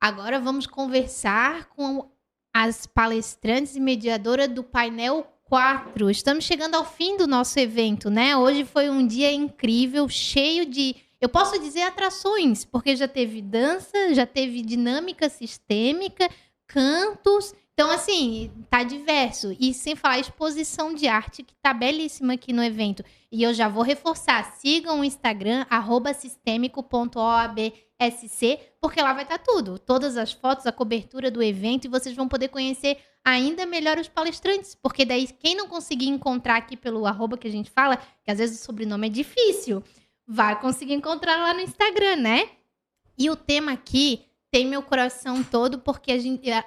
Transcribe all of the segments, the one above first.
Agora vamos conversar com as palestrantes e mediadoras do painel 4. Estamos chegando ao fim do nosso evento, né? Hoje foi um dia incrível, cheio de, eu posso dizer, atrações, porque já teve dança, já teve dinâmica sistêmica, cantos. Então, assim, tá diverso. E sem falar a exposição de arte, que tá belíssima aqui no evento. E eu já vou reforçar, sigam o Instagram, @sistemico.oabsc, porque lá vai estar tudo. Todas as fotos, a cobertura do evento, e vocês vão poder conhecer ainda melhor os palestrantes. Porque daí, quem não conseguir encontrar aqui pelo @, que a gente fala, que às vezes o sobrenome é difícil, vai conseguir encontrar lá no Instagram, né? E o tema aqui tem meu coração todo, porque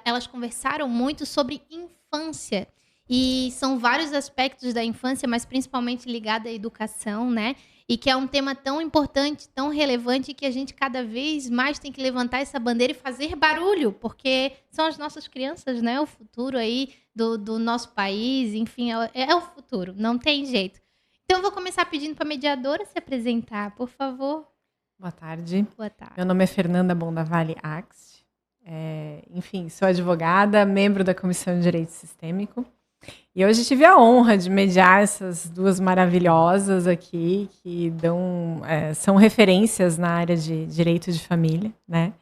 elas conversaram muito sobre infância. E são vários aspectos da infância, mas principalmente ligado à educação, né? E que é um tema tão importante, tão relevante, que a gente cada vez mais tem que levantar essa bandeira e fazer barulho, porque são as nossas crianças, né? O futuro aí do nosso país, enfim, é o futuro, não tem jeito. Então, eu vou começar pedindo para a mediadora se apresentar, por favor. Boa tarde. Boa tarde. Meu nome é Fernanda Bondavalli Axt. Enfim, sou advogada, membro da Comissão de Direito Sistêmico. E hoje tive a honra de mediar essas duas maravilhosas aqui, que são referências na área de direito de família, né?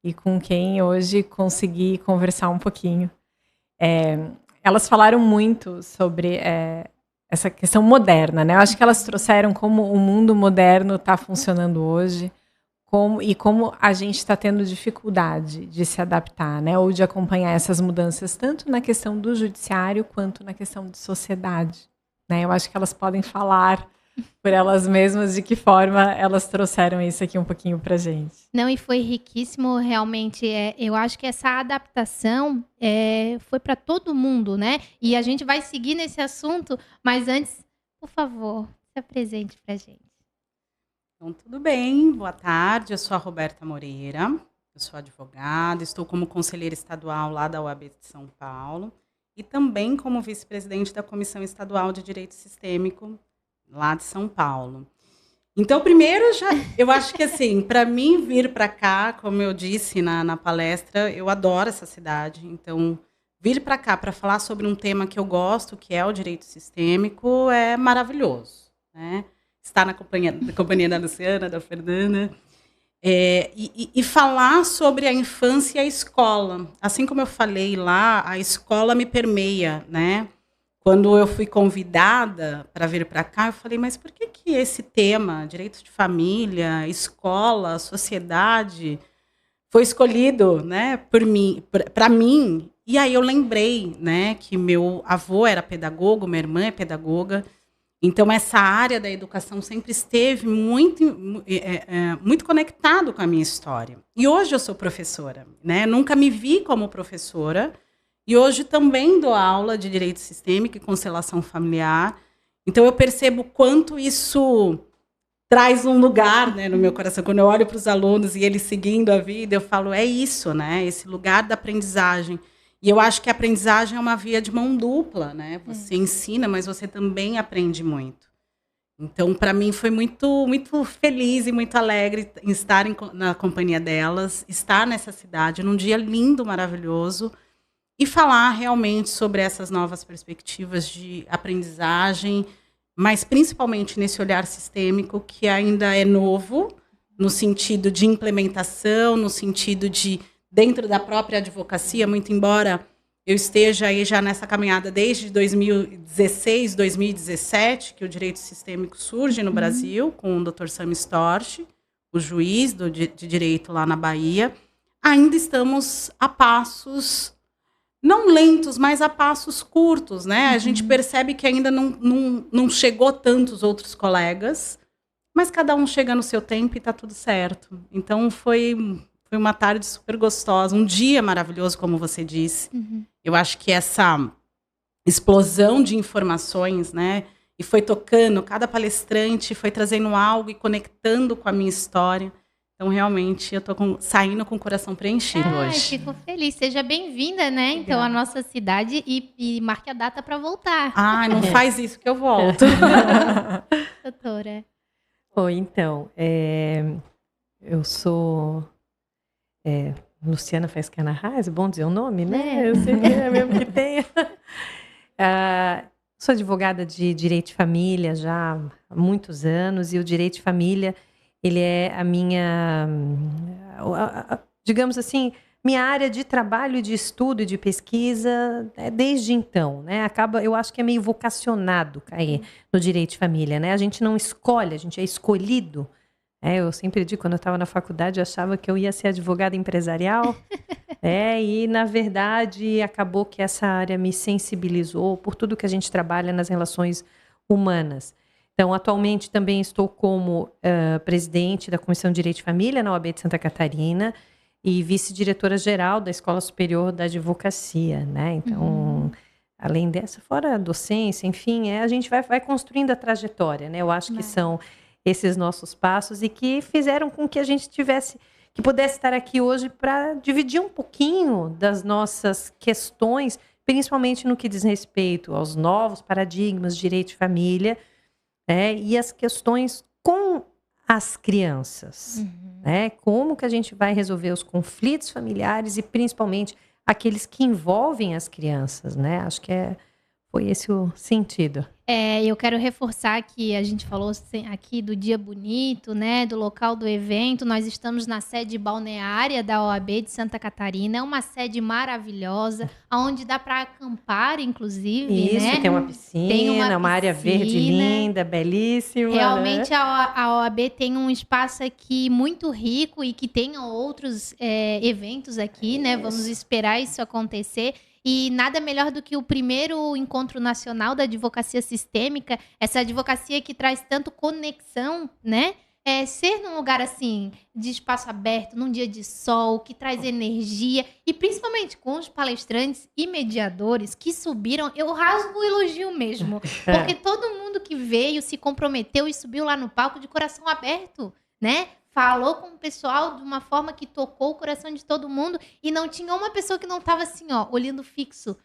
E com quem hoje consegui conversar um pouquinho. Elas falaram muito sobre essa questão moderna, né? Eu acho que elas trouxeram como o mundo moderno está funcionando hoje, como a gente está tendo dificuldade de se adaptar, né? Ou de acompanhar essas mudanças, tanto na questão do judiciário, quanto na questão de sociedade, né? Eu acho que elas podem falar por elas mesmas de que forma elas trouxeram isso aqui um pouquinho para a gente. Não, e foi riquíssimo, realmente. Eu acho que essa adaptação foi para todo mundo, né? E a gente vai seguir nesse assunto, mas antes, por favor, se apresente para a gente. Então, tudo bem, boa tarde, eu sou a Roberta Moreira, eu sou advogada, estou como conselheira estadual lá da UAB de São Paulo e também como vice-presidente da Comissão Estadual de Direito Sistêmico lá de São Paulo. Então, primeiro, eu acho que assim, para mim vir para cá, como eu disse na palestra, eu adoro essa cidade, então vir para cá para falar sobre um tema que eu gosto, que é o direito sistêmico, é maravilhoso, né? Estar na companhia da Luciana, da Fernanda, e falar sobre a infância e a escola. Assim como eu falei lá, a escola me permeia, né? Quando eu fui convidada para vir para cá, eu falei, mas por que esse tema, direito de família, escola, sociedade, foi escolhido, né, por mim, para mim? E aí eu lembrei, né, que meu avô era pedagogo, minha irmã é pedagoga. Então, essa área da educação sempre esteve muito conectado com a minha história. E hoje eu sou professora, né? Nunca me vi como professora. E hoje também dou aula de direito sistêmico e constelação familiar. Então, eu percebo quanto isso traz um lugar, né, no meu coração. Quando eu olho para os alunos e eles seguindo a vida, eu falo, é isso, né? Esse lugar da aprendizagem. E eu acho que a aprendizagem é uma via de mão dupla, né? Você ensina, mas você também aprende muito. Então, para mim, foi muito, muito feliz e muito alegre estar na companhia delas, estar nessa cidade, num dia lindo, maravilhoso, e falar realmente sobre essas novas perspectivas de aprendizagem, mas principalmente nesse olhar sistêmico, que ainda é novo, no sentido de implementação, no sentido de dentro da própria advocacia, muito embora eu esteja aí já nessa caminhada desde 2016, 2017, que o direito sistêmico surge no Brasil, com o Dr. Sami Storch, o juiz de direito lá na Bahia, ainda estamos a passos, não lentos, mas a passos curtos, né? A gente percebe que ainda não chegou tantos outros colegas, mas cada um chega no seu tempo e está tudo certo. Então, foi uma tarde super gostosa, um dia maravilhoso, como você disse. Eu acho que essa explosão de informações, né? E foi tocando, cada palestrante foi trazendo algo e conectando com a minha história. Então, realmente, eu estou saindo com o coração preenchido hoje. Fico feliz. Seja bem-vinda, né? Obrigada. Então, à nossa cidade e marque a data para voltar. Não faz isso que eu volto. Doutora. Bom, então, eu sou Luciana Faiscana-Reis, bom dizer o nome, né? Eu sei que é mesmo que tenha. Sou advogada de direito de família já há muitos anos, e o direito de família, ele é a minha, digamos assim, minha área de trabalho, de estudo e de pesquisa desde então, né? Eu acho que é meio vocacionado cair no direito de família, né? A gente não escolhe, a gente é escolhido. Eu sempre digo, quando eu estava na faculdade, eu achava que eu ia ser advogada empresarial. E, na verdade, acabou que essa área me sensibilizou por tudo que a gente trabalha nas relações humanas. Então, atualmente, também estou como presidente da Comissão de Direito de Família na OAB de Santa Catarina e vice-diretora-geral da Escola Superior da Advocacia, né? Então, além dessa, fora a docência, enfim, a gente vai construindo a trajetória, né? Eu acho que são esses nossos passos e que fizeram com que a gente que pudesse estar aqui hoje para dividir um pouquinho das nossas questões, principalmente no que diz respeito aos novos paradigmas de direito de família, e as questões com as crianças. Como que a gente vai resolver os conflitos familiares e principalmente aqueles que envolvem as crianças, né? Acho que foi esse o sentido. Eu quero reforçar que a gente falou aqui do dia bonito, né, do local do evento. Nós estamos na sede balneária da OAB de Santa Catarina. É uma sede maravilhosa, onde dá para acampar, inclusive. Isso, né? Tem uma piscina, uma área verde linda, belíssima. Realmente, né? A OAB tem um espaço aqui muito rico e que tenha outros eventos aqui, né? Vamos esperar isso acontecer. E nada melhor do que o primeiro encontro nacional da advocacia sistêmica, essa advocacia que traz tanto conexão, né? Ser num lugar assim, de espaço aberto, num dia de sol, que traz energia, e principalmente com os palestrantes e mediadores que subiram, eu rasgo o elogio mesmo. Porque todo mundo que veio, se comprometeu e subiu lá no palco de coração aberto, né? Falou com o pessoal de uma forma que tocou o coração de todo mundo e não tinha uma pessoa que não estava assim, olhando fixo,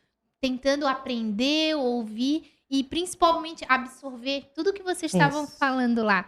tentando aprender, ouvir e principalmente absorver tudo que vocês estavam falando lá.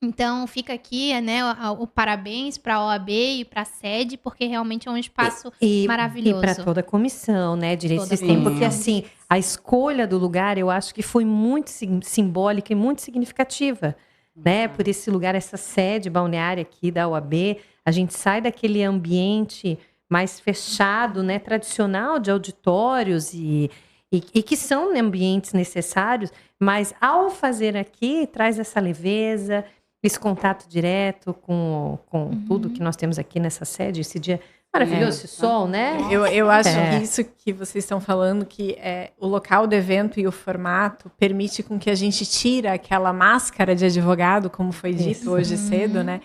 Então, fica aqui, né, o parabéns para a OAB e para a sede, porque realmente é um espaço maravilhoso. E para toda a comissão, né, Direito Sistêmico, porque assim, a escolha do lugar, eu acho que foi muito simbólica e muito significativa. Né, por esse lugar, essa sede balneária aqui da OAB, a gente sai daquele ambiente mais fechado, né, tradicional de auditórios e que são ambientes necessários, mas ao fazer aqui, traz essa leveza, esse contato direto com tudo que nós temos aqui nessa sede, esse dia maravilhoso, esse sol, né? Eu acho que isso que vocês estão falando, que o local do evento e o formato permite com que a gente tira aquela máscara de advogado, como foi dito hoje cedo, né?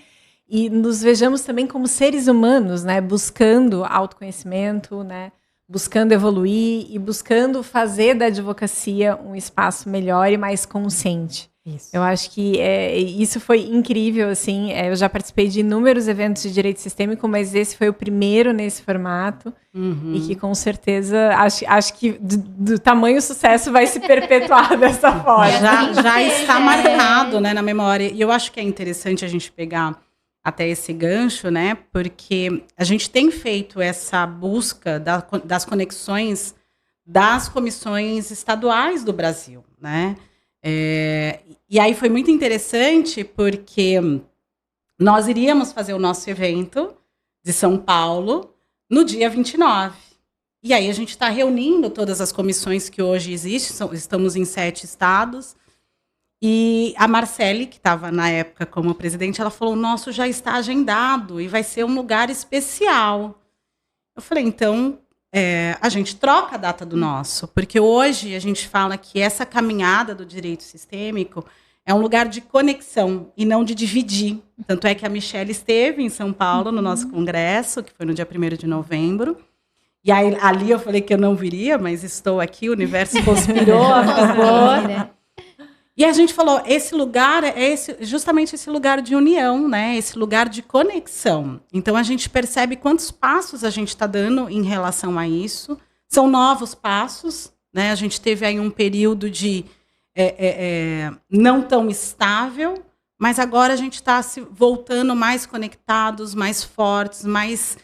E nos vejamos também como seres humanos, né? Buscando autoconhecimento, né? Buscando evoluir e buscando fazer da advocacia um espaço melhor e mais consciente. Isso. Eu acho que isso foi incrível, assim, eu já participei de inúmeros eventos de direito sistêmico, mas esse foi o primeiro nesse formato, e que com certeza, acho que do tamanho sucesso vai se perpetuar dessa forma. Já está marcado, né, na memória, e eu acho que é interessante a gente pegar até esse gancho, né, porque a gente tem feito essa busca das conexões das comissões estaduais do Brasil, né. E aí foi muito interessante porque nós iríamos fazer o nosso evento de São Paulo no dia 29. E aí a gente está reunindo todas as comissões que hoje existem, estamos em 7 estados. E a Marcele, que estava na época como presidente, ela falou, o nosso já está agendado e vai ser um lugar especial. Eu falei, então... a gente troca a data do nosso, porque hoje a gente fala que essa caminhada do direito sistêmico é um lugar de conexão e não de dividir. Tanto é que a Michelle esteve em São Paulo no nosso congresso, que foi no dia 1º de novembro. E aí, ali eu falei que eu não viria, mas estou aqui, o universo conspirou a favor. E a gente falou, esse lugar justamente esse lugar de união, né? Esse lugar de conexão. Então, a gente percebe quantos passos a gente está dando em relação a isso. São novos passos, né? A gente teve aí um período de não tão estável, mas agora a gente está se voltando mais conectados, mais fortes, mais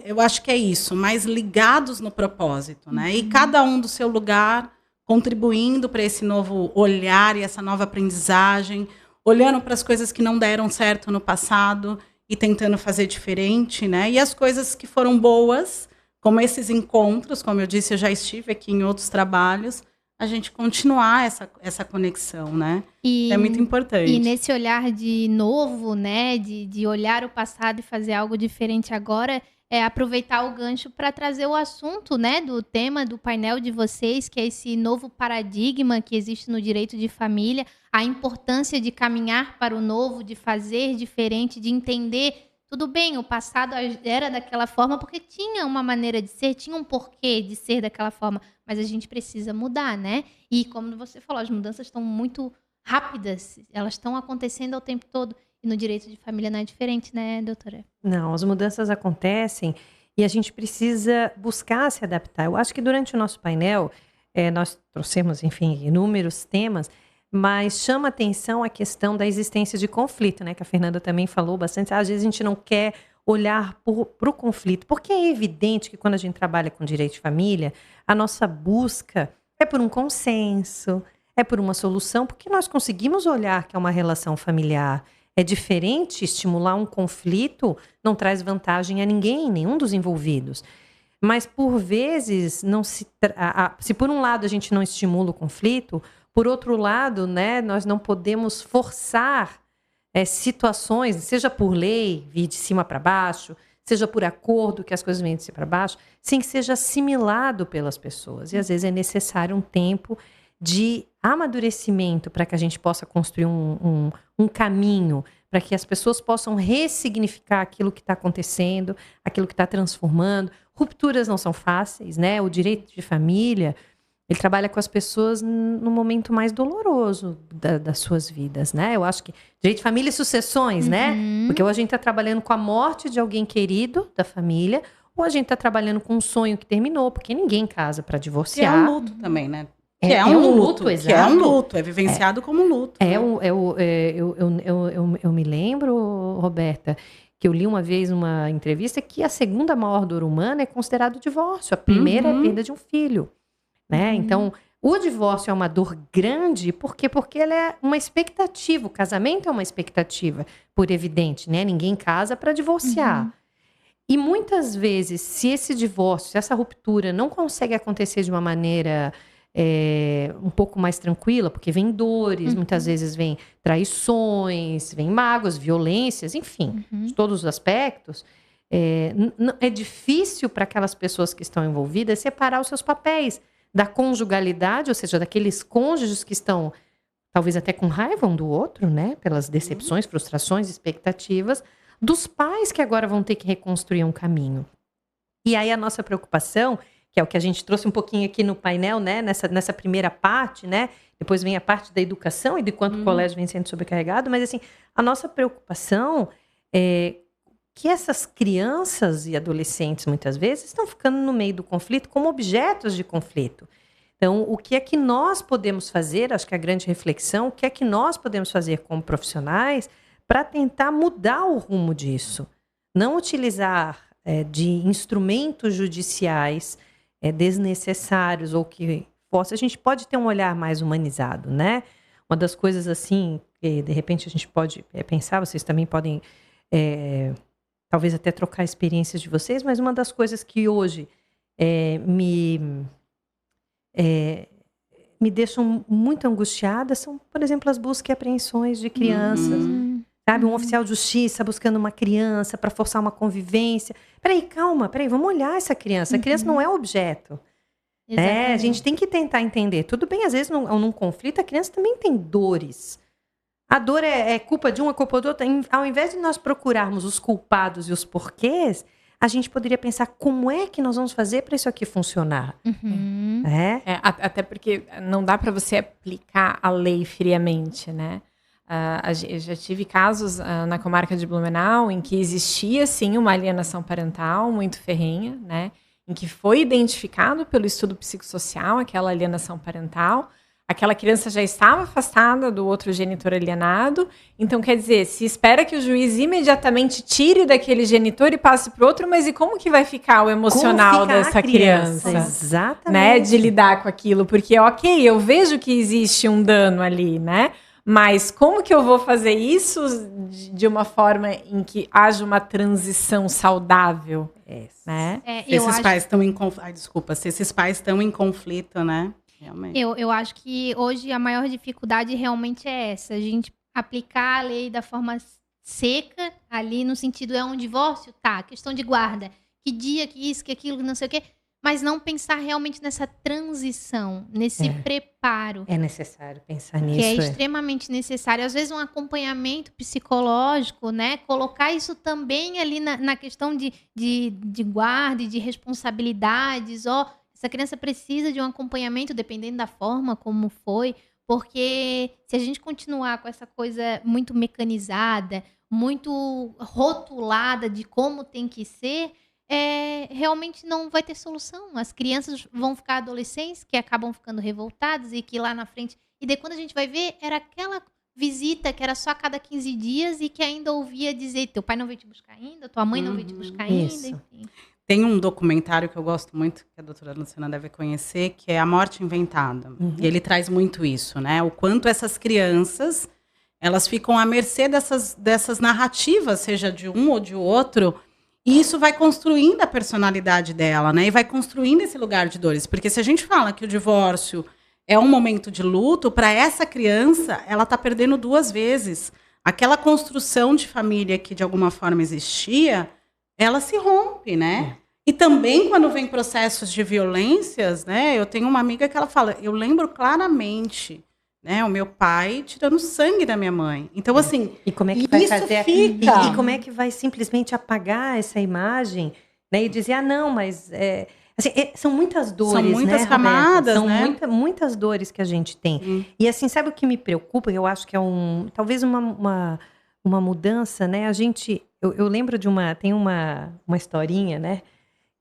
eu acho que é isso, mais ligados no propósito, né? E cada um do seu lugar contribuindo para esse novo olhar e essa nova aprendizagem, olhando para as coisas que não deram certo no passado e tentando fazer diferente, né? E as coisas que foram boas, como esses encontros, como eu disse, eu já estive aqui em outros trabalhos, a gente continuar essa conexão, né? É muito importante. E nesse olhar de novo, né? De olhar o passado e fazer algo diferente agora, é aproveitar o gancho para trazer o assunto, né? Do tema do painel de vocês, que é esse novo paradigma que existe no direito de família, a importância de caminhar para o novo, de fazer diferente, de entender. Tudo bem, o passado era daquela forma porque tinha uma maneira de ser, tinha um porquê de ser daquela forma, mas a gente precisa mudar, né? E como você falou, as mudanças estão muito rápidas, elas estão acontecendo ao tempo todo. E no direito de família não é diferente, né, doutora? Não, as mudanças acontecem e a gente precisa buscar se adaptar. Eu acho que durante o nosso painel, nós trouxemos, enfim, inúmeros temas, mas chama atenção a questão da existência de conflito, né? Que a Fernanda também falou bastante. Às vezes a gente não quer olhar para o conflito, porque é evidente que quando a gente trabalha com direito de família, a nossa busca é por um consenso, é por uma solução, porque nós conseguimos olhar que é uma relação familiar. É diferente, estimular um conflito não traz vantagem a ninguém, nenhum dos envolvidos. Mas, por vezes, se por um lado a gente não estimula o conflito, por outro lado, né, nós não podemos forçar situações, seja por lei, vir de cima para baixo, seja por acordo, que as coisas venham de cima para baixo, sem que seja assimilado pelas pessoas. E, às vezes, é necessário um tempo de amadurecimento para que a gente possa construir um caminho, para que as pessoas possam ressignificar aquilo que está acontecendo, aquilo que está transformando. Rupturas não são fáceis, né? O direito de família, ele trabalha com as pessoas no momento mais doloroso das suas vidas, né? Eu acho que direito de família e sucessões, né? Porque ou a gente está trabalhando com a morte de alguém querido da família, ou a gente está trabalhando com um sonho que terminou, porque ninguém casa para divorciar. Que é um luto também, né? Que é um luto, que exato. é um luto, é vivenciado como um luto. Eu me lembro, Roberta, que eu li uma vez uma entrevista que a segunda maior dor humana é considerado o divórcio. A primeira é a perda de um filho. Né? Então, o divórcio é uma dor grande, porque ela é uma expectativa. O casamento é uma expectativa, por evidente, né? Ninguém casa para divorciar. E muitas vezes, se esse divórcio, se essa ruptura não consegue acontecer de uma maneira um pouco mais tranquila, porque vem dores, muitas vezes vem traições, vem mágoas, violências, enfim, de todos os aspectos, é difícil para aquelas pessoas que estão envolvidas separar os seus papéis da conjugalidade, ou seja, daqueles cônjuges que estão talvez até com raiva um do outro, né, pelas decepções, frustrações, expectativas, dos pais que agora vão ter que reconstruir um caminho. E aí a nossa preocupação, que é o que a gente trouxe um pouquinho aqui no painel, né, nessa primeira parte, né, depois vem a parte da educação e de quanto o colégio vem sendo sobrecarregado, mas assim, a nossa preocupação é que essas crianças e adolescentes, muitas vezes, estão ficando no meio do conflito como objetos de conflito. Então, o que é que nós podemos fazer, acho que a grande reflexão, o que é que nós podemos fazer como profissionais para tentar mudar o rumo disso? Não utilizar de instrumentos judiciais desnecessários ou que possa... A gente pode ter um olhar mais humanizado, né? Uma das coisas, assim, que de repente a gente pode pensar, vocês também podem... talvez até trocar experiências de vocês, mas uma das coisas que hoje me deixam muito angustiada são, por exemplo, as buscas e apreensões de crianças. Sabe, um oficial de justiça buscando uma criança para forçar uma convivência. Calma, vamos olhar essa criança. A criança não é objeto. A gente tem que tentar entender. Tudo bem, às vezes, num conflito, a criança também tem dores. A dor é culpa de um, é culpa do outro. Ao invés de nós procurarmos os culpados e os porquês, a gente poderia pensar como é que nós vamos fazer para isso aqui funcionar. Até porque não dá para você aplicar a lei friamente, né? Eu já tive casos na comarca de Blumenau em que existia, sim, uma alienação parental muito ferrenha, né? Em que foi identificado pelo estudo psicossocial aquela alienação parental. aquela criança já estava afastada do outro genitor alienado. Então, quer dizer, se espera que o juiz imediatamente tire daquele genitor e passe para o outro, mas e como que vai ficar o emocional dessa criança? Exatamente. Né, de lidar com aquilo? Porque, ok, eu vejo que existe um dano ali, né? Mas como que eu vou fazer isso de uma forma em que haja uma transição saudável? Né? Se esses pais estão em conflito. Desculpa, se esses pais estão em conflito, né? Realmente. Eu acho que hoje a maior dificuldade realmente é essa. A gente aplicar a lei da forma seca ali, no sentido é um divórcio? Tá, questão de guarda. Que dia, que isso, que aquilo, que não sei o quê. Mas não pensar realmente nessa transição, nesse preparo. É necessário pensar nisso. Que é extremamente necessário. Às vezes um acompanhamento psicológico, né? Colocar isso também ali na questão de guarda e de responsabilidades. Essa criança precisa de um acompanhamento, dependendo da forma como foi. Porque se a gente continuar com essa coisa muito mecanizada, muito rotulada de como tem que ser... realmente não vai ter solução. As crianças vão ficar adolescentes que acabam ficando revoltadas e que lá na frente... E daí quando a gente vai ver, era aquela visita que era só a cada 15 dias e que ainda ouvia dizer, teu pai não veio te buscar ainda, tua mãe não veio te buscar ainda, enfim. Tem um documentário que eu gosto muito, que a doutora Luciana deve conhecer, que é A Morte Inventada. E ele traz muito isso, né? O quanto essas crianças, elas ficam à mercê dessas narrativas, seja de um ou de outro. E isso vai construindo a personalidade dela, né? E vai construindo esse lugar de dores. Porque se a gente fala que o divórcio é um momento de luto, para essa criança, ela está perdendo 2 vezes. Aquela construção de família que, de alguma forma, existia, ela se rompe, né? E também, quando vem processos de violências, né? Eu tenho uma amiga que ela fala, eu lembro claramente... Né, o meu pai tirando sangue da minha mãe. Então, assim, e como é que vai fazer fica... e como é que vai simplesmente apagar essa imagem, né, e dizer, não, mas assim, são muitas dores, são muitas, né, camadas, são né? muitas dores que a gente tem. E assim, sabe o que me preocupa? Eu acho que é talvez uma mudança, né? A gente, eu lembro tem uma historinha, né?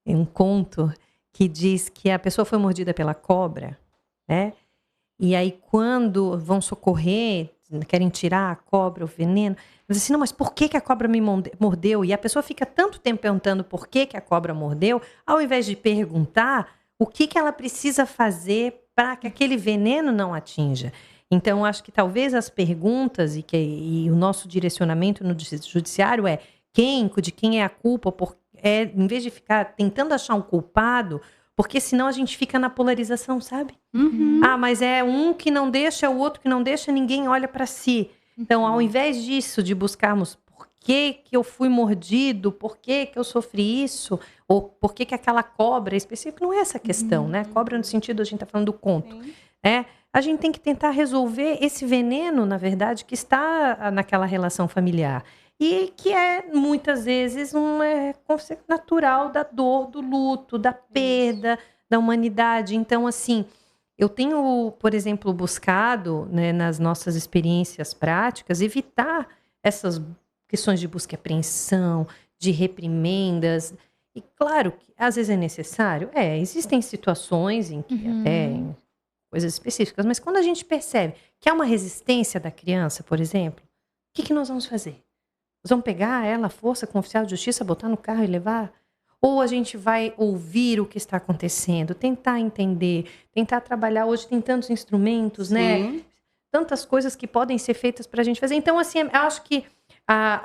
Um conto que diz que a pessoa foi mordida pela cobra, né? E aí, quando vão socorrer, querem tirar a cobra, o veneno, dizem assim, não, mas por que a cobra me mordeu? E a pessoa fica tanto tempo perguntando por que a cobra mordeu, ao invés de perguntar o que ela precisa fazer para que aquele veneno não atinja. Então, acho que talvez as perguntas e o nosso direcionamento no judiciário é de quem é a culpa, em vez de ficar tentando achar um culpado... Porque senão a gente fica na polarização, sabe? Mas é um que não deixa, é o outro que não deixa, ninguém olha para si. Então, ao invés disso, de buscarmos por que eu fui mordido, por que eu sofri isso, ou por que aquela cobra específica, não é essa questão, né? Cobra no sentido, a gente está falando do conto. Né? A gente tem que tentar resolver esse veneno, na verdade, que está naquela relação familiar. E que é, muitas vezes, conceito natural da dor, do luto, da perda, da humanidade. Então, assim, eu tenho, por exemplo, buscado, né, nas nossas experiências práticas, evitar essas questões de busca e apreensão, de reprimendas. E, claro, que às vezes é necessário. Existem situações em que até coisas específicas, mas quando a gente percebe que há uma resistência da criança, por exemplo, o que nós vamos fazer? Nós vamos pegar ela à força com o oficial de justiça, botar no carro e levar? Ou a gente vai ouvir o que está acontecendo, tentar entender, tentar trabalhar? Hoje tem tantos instrumentos, né? Tantas coisas que podem ser feitas para a gente fazer. Então, assim, eu acho que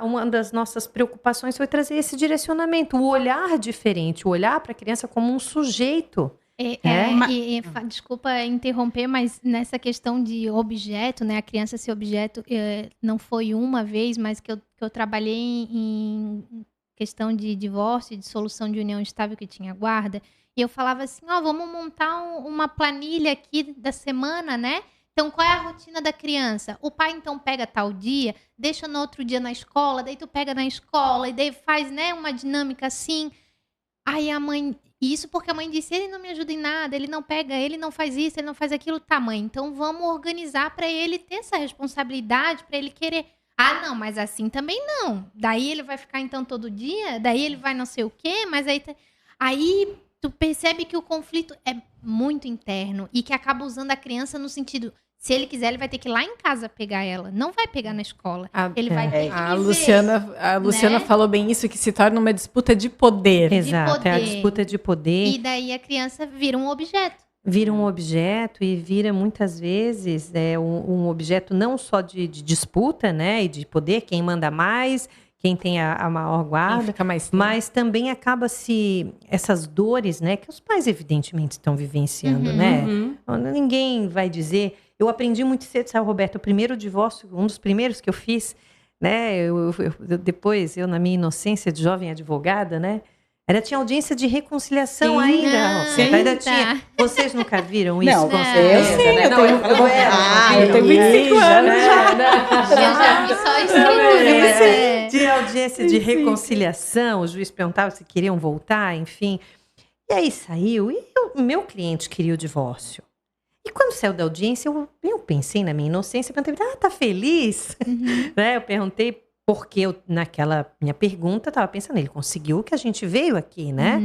uma das nossas preocupações foi trazer esse direcionamento, o olhar diferente, o olhar para a criança como um sujeito. Desculpa interromper, mas nessa questão de objeto, né? A criança ser objeto, não foi uma vez, mas que eu trabalhei em questão de divórcio, de solução de união estável que tinha guarda, e eu falava assim, vamos montar uma planilha aqui da semana, né? Então, qual é a rotina da criança? O pai, então, pega tal dia, deixa no outro dia na escola, daí tu pega na escola, e daí faz, né, uma dinâmica assim. Aí a mãe... Isso porque a mãe disse, ele não me ajuda em nada, ele não pega, ele não faz isso, ele não faz aquilo. Tá, mãe, então vamos organizar para ele ter essa responsabilidade, para ele querer. Não, mas assim também não. Daí ele vai ficar então todo dia, daí ele vai não sei o quê, mas aí tu percebe que o conflito é muito interno e que acaba usando a criança no sentido, se ele quiser, ele vai ter que ir lá em casa pegar ela. Não vai pegar na escola. Ele vai ter que A viver, Luciana né? falou bem isso, que se torna uma disputa de poder. Exato, é a poder. disputa de poder. E daí a criança vira um objeto. Vira um objeto e vira muitas vezes um objeto não só de disputa, né, e de poder, quem manda mais, quem tem a maior Quem guarda, fica mais tempo. mas também acaba essas dores, né, que os pais evidentemente estão vivenciando, né? Ninguém vai dizer. Eu aprendi muito cedo, sabe, Roberto? O primeiro divórcio, um dos primeiros que eu fiz, né? Depois, na minha inocência de jovem advogada, né? Tinha audiência de reconciliação Sim. ainda. Sim. Ainda Tá. tinha. Vocês nunca viram isso? Não, com eu certeza, sei, né? eu tenho- eu tenho 25 anos já. Eu já vi só escrito, Tinha audiência de reconciliação, o juiz perguntava se queriam voltar, enfim. E aí saiu, e meu cliente queria o divórcio. E quando saiu da audiência, eu pensei na minha inocência, perguntei, tá feliz? Né? Eu perguntei, porque naquela minha pergunta, estava pensando, ele conseguiu o que a gente veio aqui, né?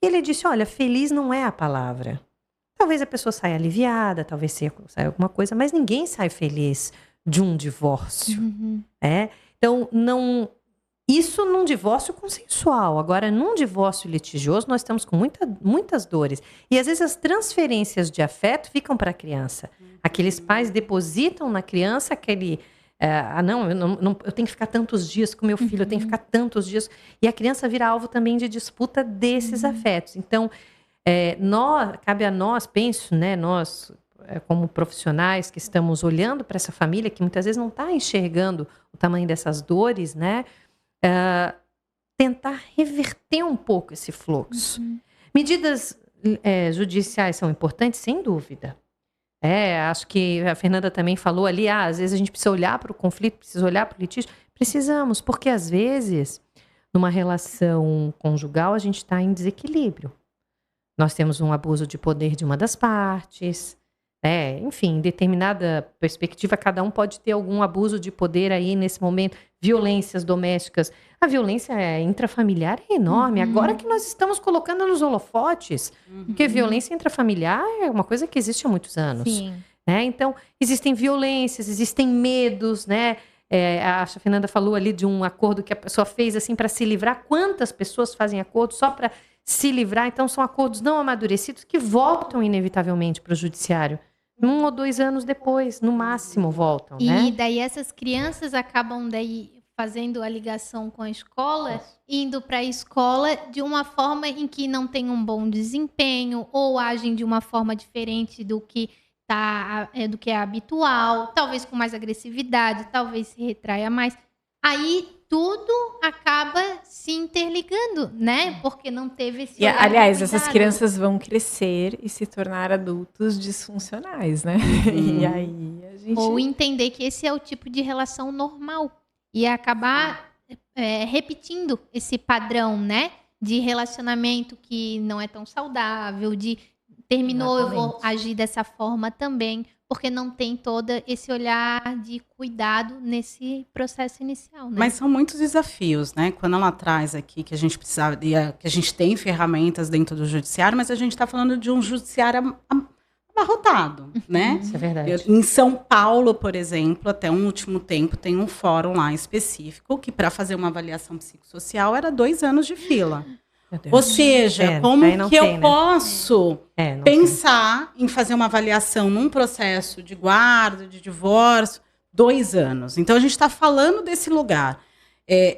E ele disse, olha, feliz não é a palavra. Talvez a pessoa saia aliviada, talvez saia alguma coisa, mas ninguém sai feliz de um divórcio. Então, isso num divórcio consensual. Agora, num divórcio litigioso, nós estamos com muitas dores. E, às vezes, as transferências de afeto ficam para a criança. Aqueles pais depositam na criança aquele... eu tenho que ficar tantos dias com meu filho, eu tenho que ficar tantos dias. E a criança vira alvo também de disputa desses afetos. Então, cabe a nós, penso, né, nós... como profissionais que estamos olhando para essa família, que muitas vezes não está enxergando o tamanho dessas dores, né? Tentar reverter um pouco esse fluxo. Medidas judiciais são importantes, sem dúvida. Acho que a Fernanda também falou ali, às vezes a gente precisa olhar para o conflito, precisa olhar para o litígio. Precisamos, porque às vezes, numa relação conjugal, a gente está em desequilíbrio. Nós temos um abuso de poder de uma das partes, enfim, em determinada perspectiva, cada um pode ter algum abuso de poder aí nesse momento, violências domésticas. A violência intrafamiliar é enorme. Agora que nós estamos colocando nos holofotes, porque violência intrafamiliar é uma coisa que existe há muitos anos. Sim. Né? Então, existem violências, existem medos, né? A Fernanda falou ali de um acordo que a pessoa fez assim para se livrar. Quantas pessoas fazem acordo só para se livrar? Então, são acordos não amadurecidos que voltam inevitavelmente para o judiciário. 1 ou 2 anos depois, no máximo, voltam, né? E daí essas crianças acabam daí fazendo a ligação com a escola, indo para a escola de uma forma em que não tem um bom desempenho ou agem de uma forma diferente do que é habitual, talvez com mais agressividade, talvez se retraia mais. Aí tudo acaba se interligando, né? Porque não teve esse olhar de aliás, essas cuidado. crianças vão crescer e se tornar adultos disfuncionais, né? E aí a gente... Ou entender que esse é o tipo de relação normal. E acabar repetindo esse padrão, né? De relacionamento que não é tão saudável, de terminou, eu vou agir dessa forma também, porque não tem todo esse olhar de cuidado nesse processo inicial, né? Mas são muitos desafios, né? Quando ela traz aqui que a gente precisa, que a gente tem ferramentas dentro do judiciário, mas a gente está falando de um judiciário abarrotado, né? Isso é verdade. Em São Paulo, por exemplo, até um último tempo, tem um fórum lá específico que para fazer uma avaliação psicossocial era 2 anos de fila. Ou seja, como que eu posso pensar em fazer uma avaliação num processo de guarda, de divórcio, 2 anos? Então, a gente está falando desse lugar.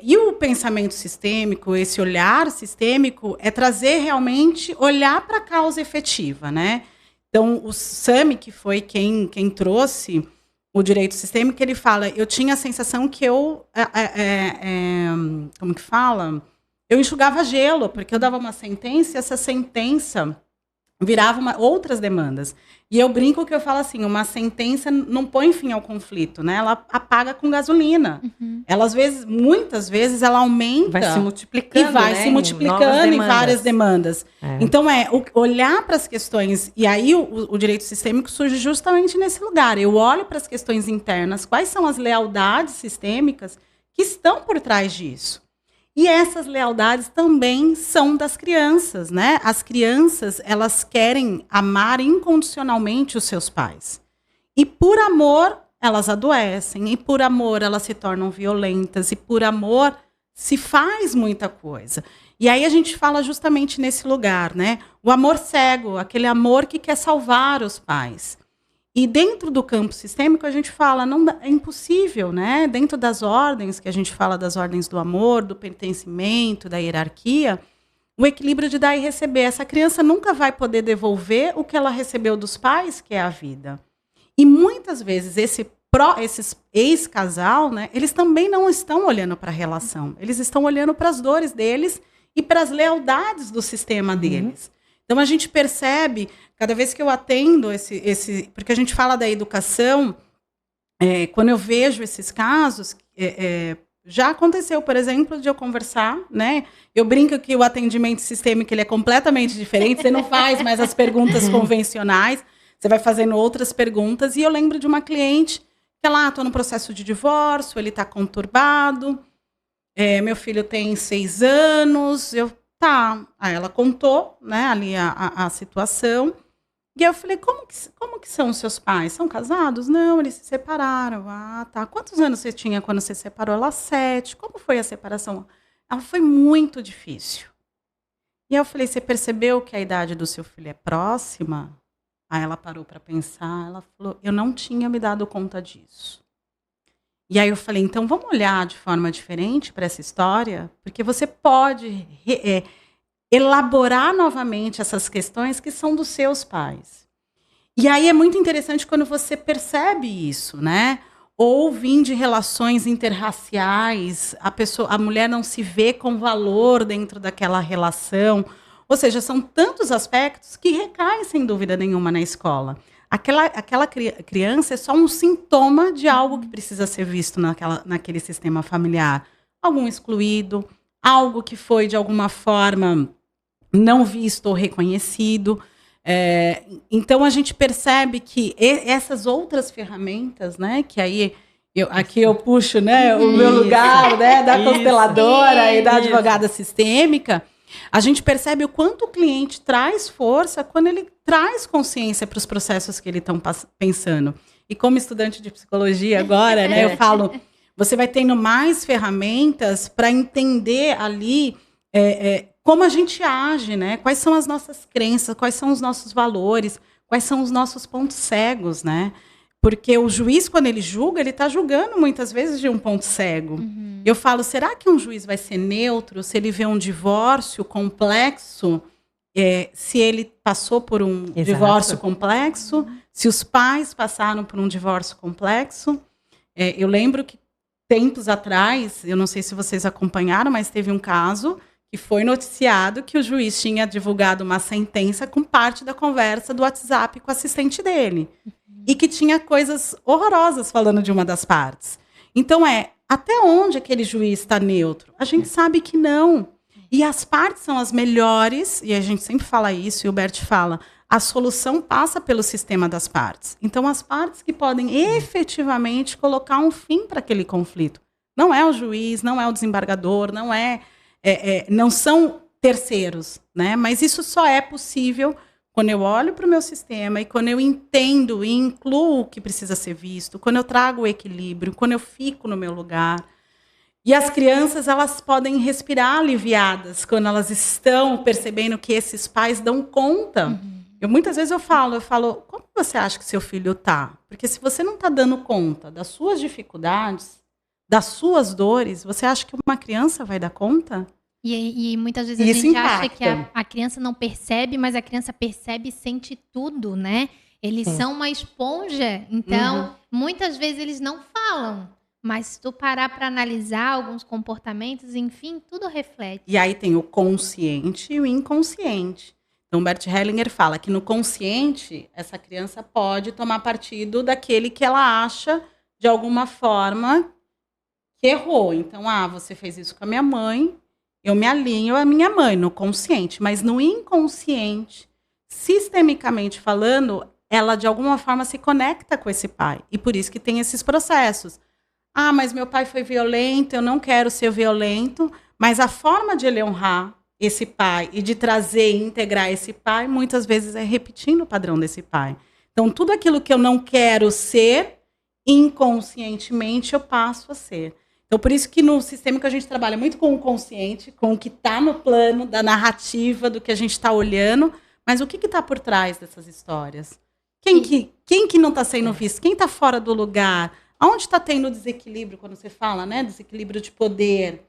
E o pensamento sistêmico, esse olhar sistêmico, é trazer realmente, olhar para a causa efetiva, né? Então, o Sami, que foi quem trouxe o direito sistêmico, ele fala, eu tinha a sensação que eu... como que fala? Eu enxugava gelo, porque eu dava uma sentença e essa sentença virava outras demandas. E eu brinco que eu falo assim, uma sentença não põe fim ao conflito, né? Ela apaga com gasolina. Ela, muitas vezes, ela aumenta... Vai se multiplicando, e vai se multiplicando em várias demandas. Então, olhar para as questões... E aí, o direito sistêmico surge justamente nesse lugar. Eu olho para as questões internas, quais são as lealdades sistêmicas que estão por trás disso. E essas lealdades também são das crianças, né? As crianças, elas querem amar incondicionalmente os seus pais. E por amor, elas adoecem. E por amor, elas se tornam violentas. E por amor, se faz muita coisa. E aí a gente fala justamente nesse lugar, né? O amor cego, aquele amor que quer salvar os pais. E dentro do campo sistêmico a gente fala, não é impossível, né? Dentro das ordens, que a gente fala das ordens do amor, do pertencimento, da hierarquia, o equilíbrio de dar e receber. Essa criança nunca vai poder devolver o que ela recebeu dos pais, que é a vida. E muitas vezes esses ex-casal, né, eles também não estão olhando para a relação, eles estão olhando para as dores deles e para as lealdades do sistema deles. Então, a gente percebe, cada vez que eu atendo porque a gente fala da educação, quando eu vejo esses casos, já aconteceu, por exemplo, de eu conversar, né? Eu brinco que o atendimento sistêmico ele é completamente diferente, você não faz mais as perguntas convencionais, você vai fazendo outras perguntas, e eu lembro de uma cliente que ela, estou no processo de divórcio, ele está conturbado, meu filho tem 6 anos, tá. Aí ela contou, né, ali a situação. E eu falei, como que são os seus pais? São casados? Não, eles se separaram. Ah, tá. Quantos anos você tinha quando você separou? Ela, 7. Como foi a separação? Ela, foi muito difícil. E aí eu falei, você percebeu que a idade do seu filho é próxima? Aí ela parou para pensar, ela falou, eu não tinha me dado conta disso. E aí eu falei, então vamos olhar de forma diferente para essa história, porque você pode elaborar novamente essas questões que são dos seus pais. E aí é muito interessante quando você percebe isso, né? Ou vim de relações interraciais, a mulher não se vê com valor dentro daquela relação. Ou seja, são tantos aspectos que recaem, sem dúvida nenhuma, na escola. Aquela criança é só um sintoma de algo que precisa ser visto naquele sistema familiar. Algum excluído, algo que foi, de alguma forma, não visto ou reconhecido. Então, a gente percebe que essas outras ferramentas, né, que aí aqui eu puxo, né, o meu lugar, né, da consteladora e da advogada sistêmica, a gente percebe o quanto o cliente traz força quando ele traz consciência para os processos que ele está pensando. E como estudante de psicologia agora, né, eu falo, você vai tendo mais ferramentas para entender ali como a gente age, né? Quais são as nossas crenças, quais são os nossos valores, quais são os nossos pontos cegos, né? Porque o juiz, quando ele julga, ele está julgando muitas vezes de um ponto cego. Uhum. Eu falo, será que um juiz vai ser neutro se ele vê um divórcio complexo, se ele passou por um divórcio complexo, se os pais passaram por um divórcio complexo? Eu lembro que, tempos atrás, eu não sei se vocês acompanharam, mas teve um caso que foi noticiado que o juiz tinha divulgado uma sentença com parte da conversa do WhatsApp com o assistente dele. E que tinha coisas horrorosas falando de uma das partes. Então, até onde aquele juiz está neutro? A gente sabe que não. E as partes são as melhores, e a gente sempre fala isso, e o Bert fala, a solução passa pelo sistema das partes. Então, as partes que podem efetivamente colocar um fim para aquele conflito. Não é o juiz, não é o desembargador, não são terceiros, né? Mas isso só é possível quando eu olho para o meu sistema e quando eu entendo e incluo o que precisa ser visto, quando eu trago o equilíbrio, quando eu fico no meu lugar. E as crianças, elas podem respirar aliviadas quando elas estão percebendo que esses pais dão conta. Uhum. Muitas vezes eu falo, como você acha que seu filho está? Porque se você não está dando conta das suas dificuldades, das suas dores, você acha que uma criança vai dar conta? E muitas vezes a gente acha que a criança não percebe, mas a criança percebe e sente tudo, né? Eles são uma esponja, então muitas vezes eles não falam, mas se tu parar para analisar alguns comportamentos, enfim, tudo reflete. E aí tem o consciente e o inconsciente. Então, Bert Hellinger fala que no consciente, essa criança pode tomar partido daquele que ela acha, de alguma forma, que errou. Então, você fez isso com a minha mãe, eu me alinho à minha mãe, no consciente. Mas no inconsciente, sistemicamente falando, ela de alguma forma se conecta com esse pai. E por isso que tem esses processos. Mas meu pai foi violento, eu não quero ser violento. Mas a forma de ele honrar esse pai e de trazer e integrar esse pai, muitas vezes é repetindo o padrão desse pai. Então, tudo aquilo que eu não quero ser, inconscientemente eu passo a ser. Então, por isso que no sistêmico a gente trabalha muito com o consciente, com o que está no plano da narrativa, do que a gente está olhando, mas o que está por trás dessas histórias? Quem que não está sendo visto? Quem está fora do lugar? Aonde está tendo desequilíbrio, quando você fala, né? Desequilíbrio de poder.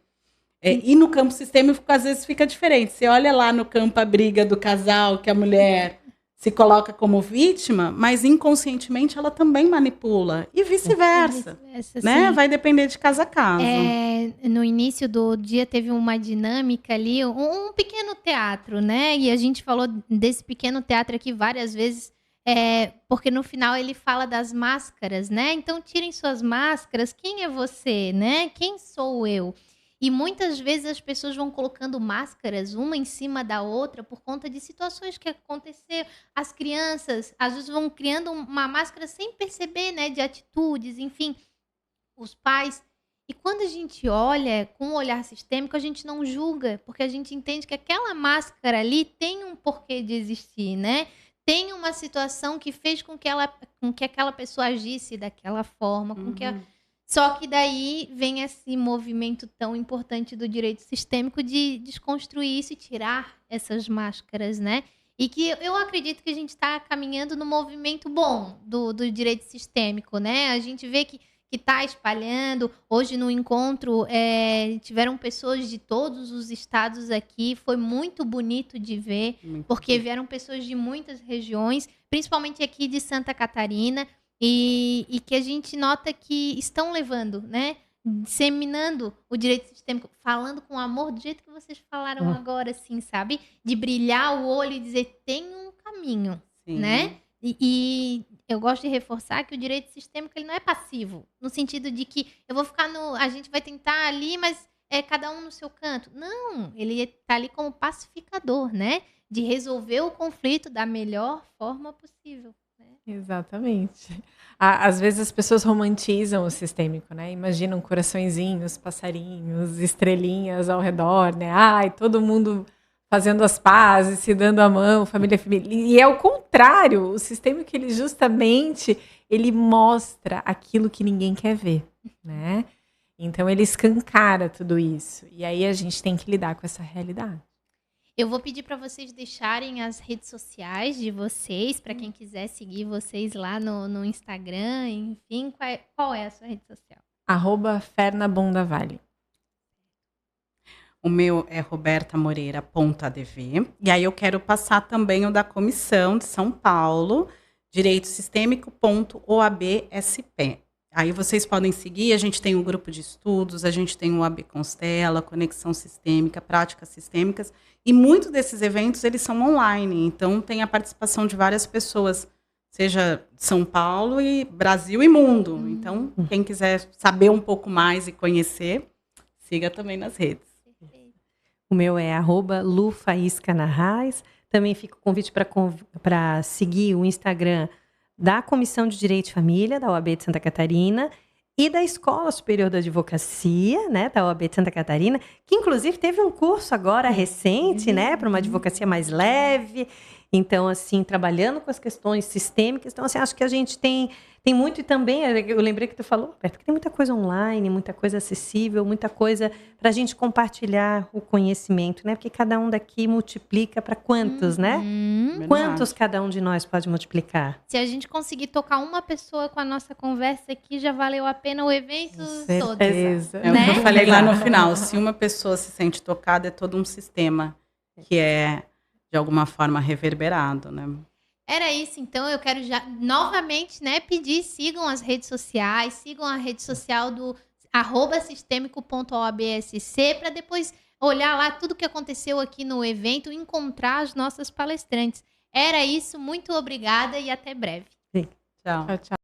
E no campo sistêmico, às vezes, fica diferente. Você olha lá no campo a briga do casal, que a mulher se coloca como vítima, mas inconscientemente ela também manipula. E vice-versa. Né? Vai depender de caso a caso. No início do dia teve uma dinâmica ali, um pequeno teatro, né? E a gente falou desse pequeno teatro aqui várias vezes, porque no final ele fala das máscaras, né? Então tirem suas máscaras. Quem é você, né? Quem sou eu? E muitas vezes as pessoas vão colocando máscaras uma em cima da outra por conta de situações que aconteceram. As crianças, às vezes, vão criando uma máscara sem perceber, né? De atitudes, enfim. Os pais. E quando a gente olha com um olhar sistêmico, a gente não julga, porque a gente entende que aquela máscara ali tem um porquê de existir, né? Tem uma situação que fez com que aquela pessoa agisse daquela forma, Só que daí vem esse movimento tão importante do direito sistêmico de desconstruir isso e tirar essas máscaras, né? E que eu acredito que a gente está caminhando no movimento bom do direito sistêmico, né? A gente vê que está espalhando. Hoje no encontro tiveram pessoas de todos os estados aqui. Foi muito bonito de ver, porque vieram pessoas de muitas regiões, principalmente aqui de Santa Catarina. E que a gente nota que estão levando, né? Disseminando o direito sistêmico, falando com amor, do jeito que vocês falaram agora, assim, sabe? De brilhar o olho e dizer, tem um caminho, né? E eu gosto de reforçar que o direito sistêmico ele não é passivo, no sentido de que eu vou ficar a gente vai tentar ali, mas cada um no seu canto. Não, ele está ali como pacificador, né? De resolver o conflito da melhor forma possível. Exatamente. Às vezes as pessoas romantizam o sistêmico, né? Imaginam coraçõezinhos, passarinhos, estrelinhas ao redor, né? Ai, todo mundo fazendo as pazes, se dando a mão, família. E é o contrário. O sistêmico, ele justamente, ele mostra aquilo que ninguém quer ver, né? Então ele escancara tudo isso. E aí a gente tem que lidar com essa realidade. Eu vou pedir para vocês deixarem as redes sociais de vocês, para quem quiser seguir vocês lá no Instagram, enfim. Qual é a sua rede social? @fernabondavale. O meu é robertamoreira.adv. E aí eu quero passar também o da Comissão de São Paulo, direitosistêmico.oabsp. Aí vocês podem seguir, a gente tem um grupo de estudos, a gente tem o AB Constela, Conexão Sistêmica, Práticas Sistêmicas, e muitos desses eventos, eles são online, então tem a participação de várias pessoas, seja São Paulo, e Brasil e mundo. Então, quem quiser saber um pouco mais e conhecer, siga também nas redes. O meu é @lufaiscanarrais. Também fica o convite para seguir o Instagram da Comissão de Direito de Família, da OAB de Santa Catarina, e da Escola Superior da Advocacia, né, da OAB de Santa Catarina, que inclusive teve um curso agora recente, né, para uma advocacia mais leve. Então, assim, trabalhando com as questões sistêmicas. Então, assim, acho que a gente tem muito, e também, eu lembrei que tu falou, Roberto, que tem muita coisa online, muita coisa acessível, muita coisa para a gente compartilhar o conhecimento, né? Porque cada um daqui multiplica para quantos, né? Quantos cada um de nós pode multiplicar? Se a gente conseguir tocar uma pessoa com a nossa conversa aqui, já valeu a pena o evento todo. Certeza. É o que eu falei lá no final. Se uma pessoa se sente tocada, é todo um sistema que é, de alguma forma, reverberado, né? Era isso, então eu quero já novamente, né, pedir, sigam as redes sociais, sigam a rede social do @sistêmico.oabsc, para depois olhar lá tudo que aconteceu aqui no evento e encontrar as nossas palestrantes. Era isso, muito obrigada e até breve. Tchau. Tchau, tchau.